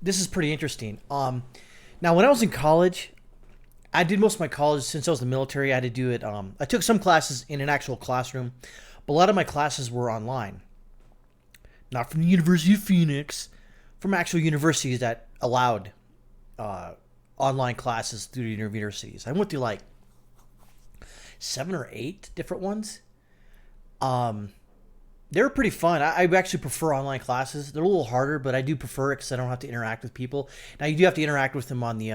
this is pretty interesting. Now when I was in college, I did most of my college since I was in the military. I had to do it. I took some classes in an actual classroom, but a lot of my classes were online. Not from the University of Phoenix, from actual universities that allowed uh, online classes through the universities. I went through like 7 or 8 different ones. Um, they were pretty fun. I actually prefer online classes. They're a little harder, but I do prefer it because I don't have to interact with people. Now you do have to interact with them on the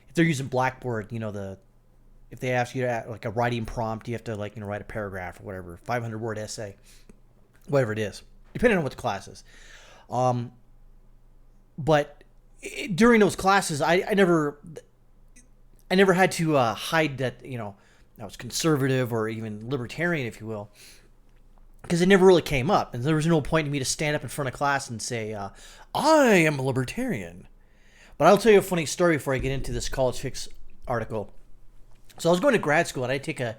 if they're using Blackboard. If they ask you to add, like a writing prompt, you have to write a paragraph or whatever, 500-word essay, whatever it is, depending on what the class is. Um, but during those classes, I never had to hide that I was conservative or even libertarian, if you will, because it never really came up, and there was no point in me to stand up in front of class and say, "I am a libertarian." But I'll tell you a funny story before I get into this College Fix article. So I was going to grad school, and I take a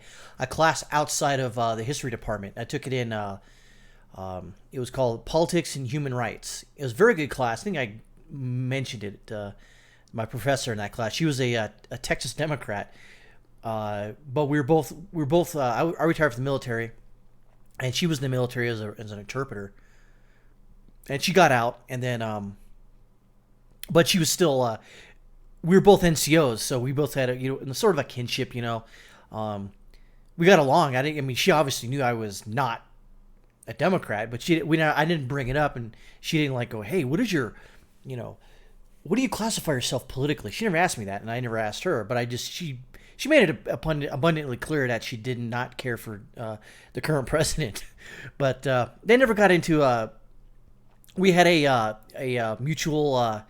class outside of the history department. I took it in. It was called Politics and Human Rights. It was a very good class. I think I mentioned it. My professor in that class, she was a Texas Democrat, but we were both. I retired from the military, and she was in the military as an interpreter, and she got out, and then but she was still. We were both NCOs, so we both had sort of a kinship. We got along. I mean, she obviously knew I was not a Democrat, but I didn't bring it up, and she didn't go, "Hey, what is your, what do you classify yourself politically?" She never asked me that, and I never asked her. But she made it abundantly clear that she did not care for the current president. But they never got into. We had a mutual.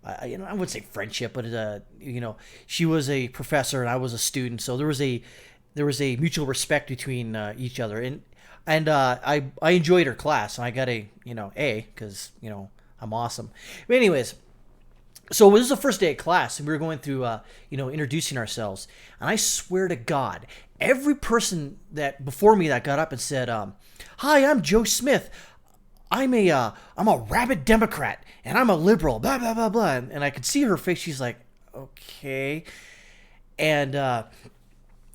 I wouldn't say friendship, but she was a professor and I was a student, so there was a mutual respect between each other, and I enjoyed her class, and I got A because I'm awesome. But anyways, so this was the first day of class, and we were going through introducing ourselves, and I swear to God, every person that before me that got up and said, "Hi, I'm Joe Smith. I'm a rabid Democrat, and I'm a liberal, blah blah blah blah," and I could see her face. She's like, "Okay," and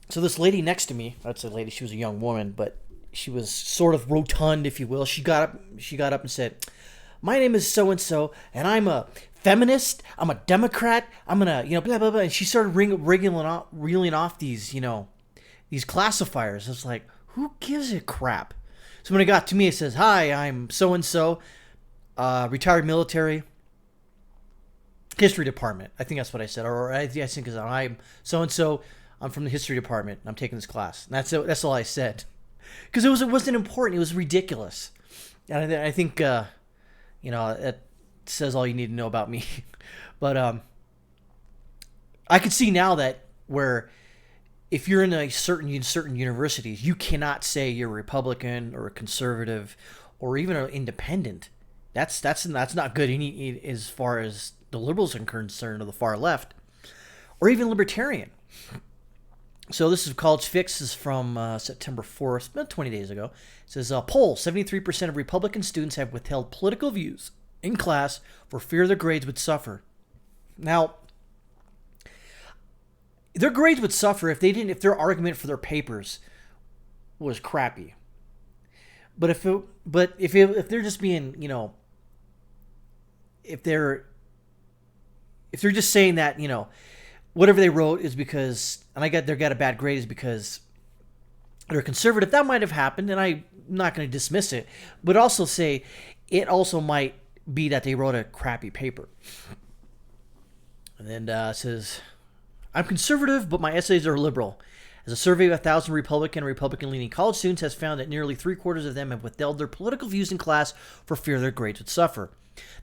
so this lady next to me, that's a lady. She was a young woman, but she was sort of rotund, if you will. She got up and said, "My name is so and so, and I'm a feminist. I'm a Democrat. I'm gonna blah blah blah." And she started reeling off these classifiers. It's like, who gives a crap? So when it got to me, it says, "Hi, I'm so-and-so, retired military, history department." I think that's what I said. Or I think because I'm so-and-so, I'm from the history department, and I'm taking this class. And that's all I said. Because it wasn't important. It was ridiculous. And I think, it says all you need to know about me. But I could see now that where if you're in a certain universities, you cannot say you're a Republican or a conservative or even an independent. That's not good as far as the liberals are concerned, or the far left, or even libertarian. So this is College Fix, is from September 4th, about 20 days ago. It says, poll, 73% of Republican students have withheld political views in class for fear their grades would suffer. Now, their grades would suffer if their argument for their papers was crappy. But if they're just being, if they're just saying that, whatever they wrote is because, and they got a bad grade is because they're conservative, that might have happened, and I'm not going to dismiss it, but also say it also might be that they wrote a crappy paper. And then it says, "I'm conservative, but my essays are liberal. As a survey of 1,000 Republican-leaning college students has found that nearly 3/4 of them have withheld their political views in class for fear their grades would suffer.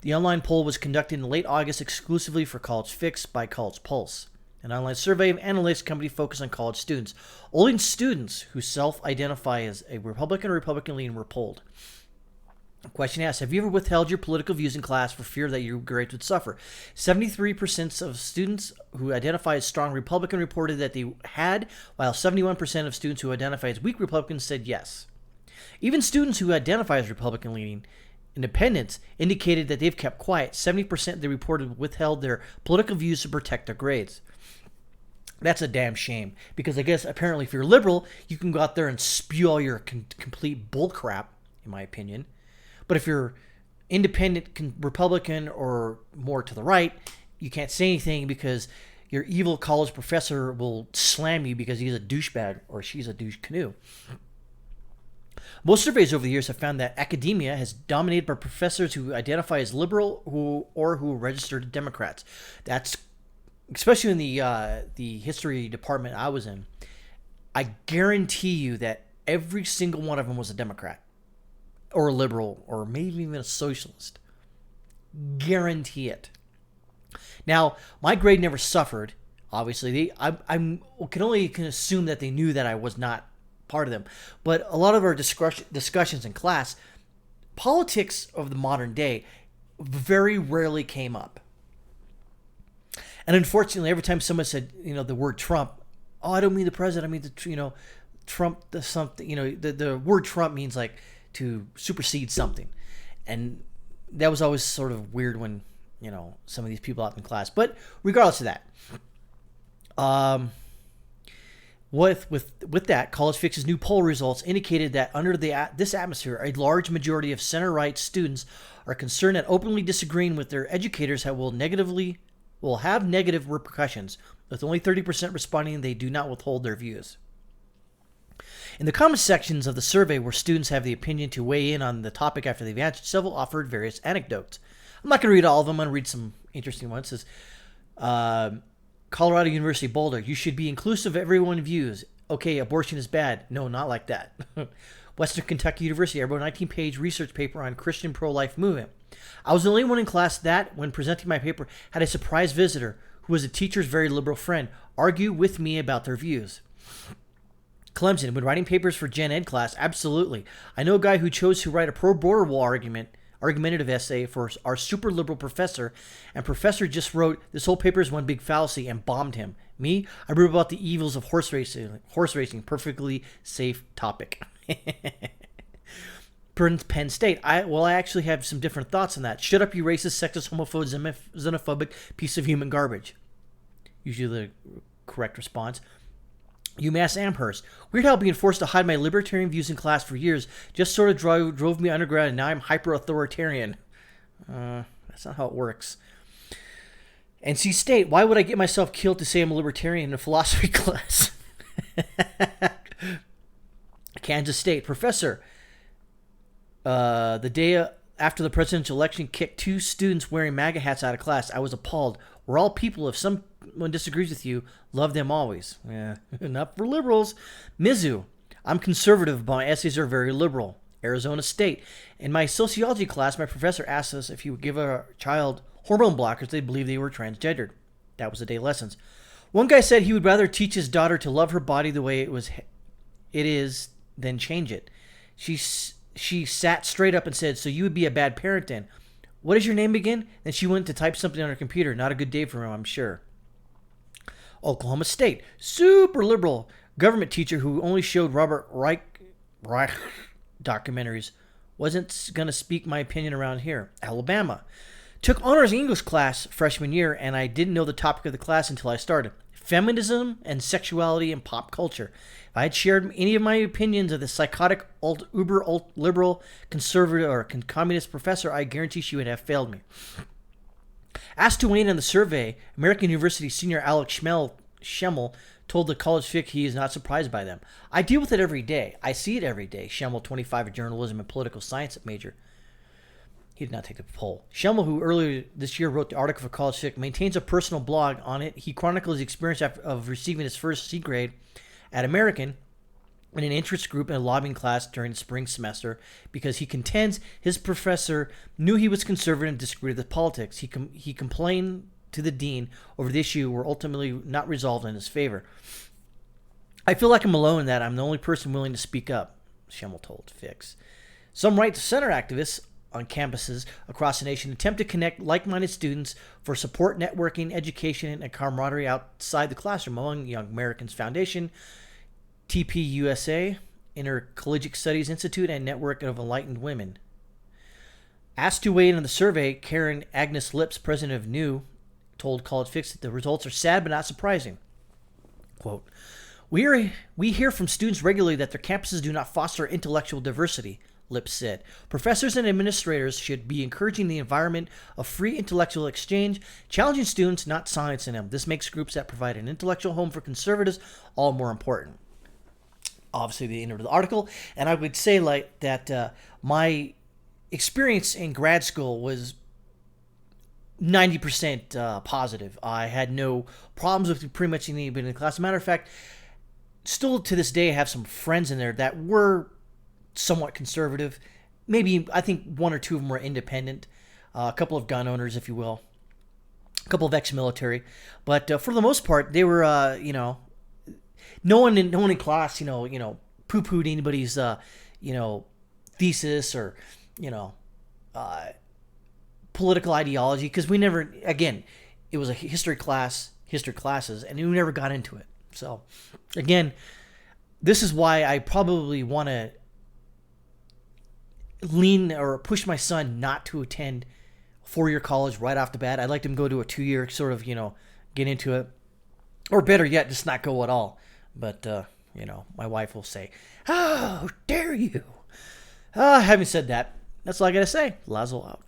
The online poll was conducted in late August exclusively for College Fix by College Pulse, an online survey of analytics company focused on college students. Only students who self-identify as a Republican or Republican-leaning were polled. The question asks, have you ever withheld your political views in class for fear that your grades would suffer? 73% of students who identify as strong Republican reported that they had, while 71% of students who identify as weak Republicans said yes. Even students who identify as Republican-leaning Independents indicated that they've kept quiet. 70% they reported withheld their political views to protect their grades. That's a damn shame, because I guess apparently if you're liberal, you can go out there and spew all your complete bullcrap, in my opinion. But if you're independent, Republican, or more to the right, you can't say anything because your evil college professor will slam you because he's a douchebag or she's a douche canoe. Most surveys over the years have found that academia has dominated by professors who identify as liberal who are registered Democrats. That's especially in the history department I was in. I guarantee you that every single one of them was a Democrat or a liberal or maybe even a socialist. Guarantee it. Now, my grade never suffered. Obviously, I can only assume that they knew that I was not part of them. But a lot of our discussions in class, politics of the modern day very rarely came up. And unfortunately, every time someone said, the word Trump, oh, I don't mean the president, I mean the, Trump, the something, the word Trump means like to supersede something. And that was always sort of weird when, some of these people out in class. But regardless of that, with that, College Fix's new poll results indicated that under this atmosphere, a large majority of center-right students are concerned that openly disagreeing with their educators will have negative repercussions, with only 30% responding they do not withhold their views. In the comment sections of the survey where students have the opinion to weigh in on the topic after they've answered, several offered various anecdotes. I'm not going to read all of them. I'm going to read some interesting ones. It says, Colorado University Boulder, you should be inclusive of everyone's views. Okay, abortion is bad. No, not like that. Western Kentucky University, I wrote a 19-page research paper on Christian pro-life movement. I was the only one in class that, when presenting my paper, had a surprise visitor who was a teacher's very liberal friend argue with me about their views. Clemson, when writing papers for Gen Ed class, absolutely. I know a guy who chose to write a pro-border wall argumentative essay for our super liberal professor, and professor just wrote, this whole paper is one big fallacy, and bombed him. Me, I wrote about the evils of horse racing, perfectly safe topic. Penn State, I actually have some different thoughts on that. Shut up, you racist, sexist, homophobic, xenophobic piece of human garbage. Usually the correct response. UMass Amherst. Weird how being forced to hide my libertarian views in class for years just sort of drove me underground, and now I'm hyper-authoritarian. That's not how it works. NC State. Why would I get myself killed to say I'm a libertarian in a philosophy class? Kansas State. Professor, the day after the presidential election, kicked 2 students wearing MAGA hats out of class. I was appalled. We're all people. If someone disagrees with you, love them always. Yeah, not for liberals. Mizzou. I'm conservative, but my essays are very liberal. Arizona State. In my sociology class, my professor asked us if you would give a child hormone blockers, they'd believe they were transgendered. That was the day lessons. One guy said he would rather teach his daughter to love her body the way it is than change it. She sat straight up and said, so you would be a bad parent then. What is your name again? Then she went to type something on her computer. Not a good day for him, I'm sure. Oklahoma State. Super liberal government teacher who only showed Robert Reich documentaries. Wasn't going to speak my opinion around here. Alabama. Took honors English class freshman year, and I didn't know the topic of the class until I started. Feminism and sexuality and pop culture. If I had shared any of my opinions of the psychotic, uber-liberal, conservative, or communist professor, I guarantee she would have failed me. Asked to weigh in on the survey, American University senior Alex Schemmel told the College Fic he is not surprised by them. I deal with it every day. I see it every day. Schemmel, 25, a journalism and political science major. He did not take the poll. Schemmel, who earlier this year wrote the article for College Fic, maintains a personal blog on it. He chronicles his experience of receiving his first C grade at American in an interest group in a lobbying class during the spring semester because he contends his professor knew he was conservative and disagreed with politics. He complained to the dean over the issue were ultimately not resolved in his favor. I feel like I'm alone in that I'm the only person willing to speak up, Schemmel told Fix. Some right-to-center activists on campuses across the nation attempt to connect like-minded students for support, networking, education, and camaraderie outside the classroom among Young Americans Foundation, TPUSA, Intercollegiate Studies Institute, and Network of Enlightened Women. Asked to weigh in on the survey, Karen Agnes Lips, president of NEW, told College Fix that the results are sad but not surprising. Quote, we hear from students regularly that their campuses do not foster intellectual diversity, Lips said. Professors and administrators should be encouraging the environment of free intellectual exchange, challenging students, not silencing them. This makes groups that provide an intellectual home for conservatives all more important. Obviously, the end of the article. And I would say like that my experience in grad school was 90% positive. I had no problems with pretty much anybody in the class. As a matter of fact, still to this day, I have some friends in there that were somewhat conservative. Maybe, I think one or two of them were independent. A couple of gun owners, if you will. A couple of ex-military. But for the most part, they were, no one in class, poo-pooed anybody's, thesis or, political ideology, because we never, again, it was a history classes, and we never got into it. So, again, this is why I probably want to lean or push my son not to attend four-year college right off the bat. I'd like him to go to a 2-year sort of, get into it. Or better yet, just not go at all. But, my wife will say, how dare you? Having said that, that's all I got to say. Lazo out.